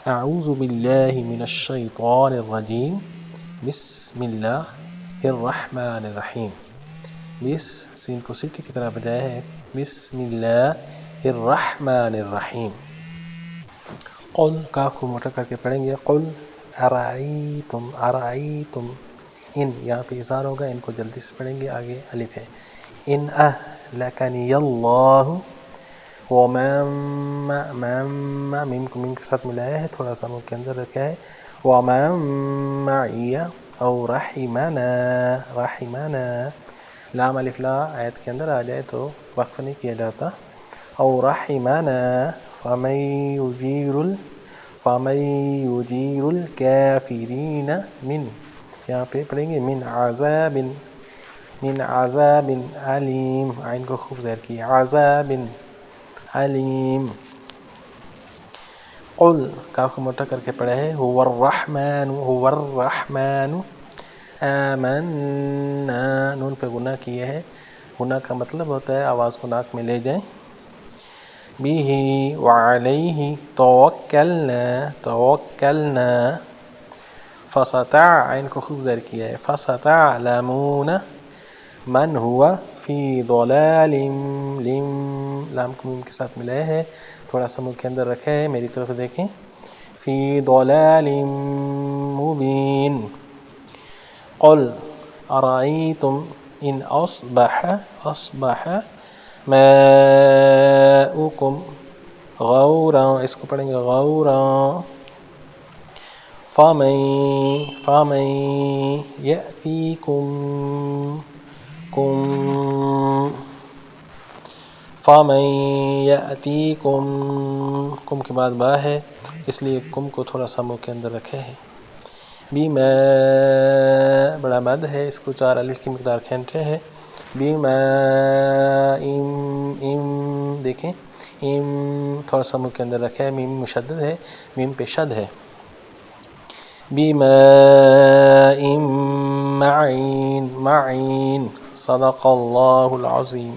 اعوذ باللہ من الشیطان الرجیم بسم اللہ الرحمن الرحیم. سین کو سکے کی طرح بجایا ہے بسم اللہ الرحمن الرحیم. قل کاف کو موٹا کر کے پڑھیں گے. قل ارائیتم ارائیتم. ان یہاں پہ اظہار ہوگا, ان کو جلدی سے پڑھیں گے. آگے الف ہے. ان اہلکنی اللہ ومن میم کو میم کے ساتھ ملایا ہے, تھوڑا سا منہ کے اندر رکھا ہے. ومن معی او رحمنا رحمنا. لام الف لا آیت کے اندر آ جائے تو وقف نہیں کیا جاتا. او رحمنا فمن یجیر الکافرین من, یہاں پہ پڑھیں گے من عذاب علیم. عین کو خوب زیر کی, عذاب علیم. قل کاف کو موٹا کر کے پڑھا ہے هو الرحمن آمنا. نون پہ گناہ کیے ہے. گناہ کا مطلب ہوتا ہے آواز کو ناک میں لے جائیں. به وعلیہ توکلنا عین کو خوب زیر کیا ہے. فستعلمون من ہوا فی ضلال لام کو میم کے ساتھ ملایا ہے, تھوڑا سا منہ کے اندر رکھا ہے. میری طرف دیکھیں. فی ضلال مبین. قل ارائیتم ان اصبح ماؤکم غورا, اس کو پڑھیں گے غورا. فمن یأتیکم کم کے بعد با ہے, اس لیے کم کو تھوڑا سا منہ کے اندر رکھے ہے. بما بڑا مد ہے, اس کو 4 الف کی مقدار کھینچے ہے. بما ام دیکھیں ام تھوڑا سا منہ کے اندر رکھا ہے. میم مشدد ہے, میم پہ شد ہے. بما معین معین. صدق اللہ العظیم.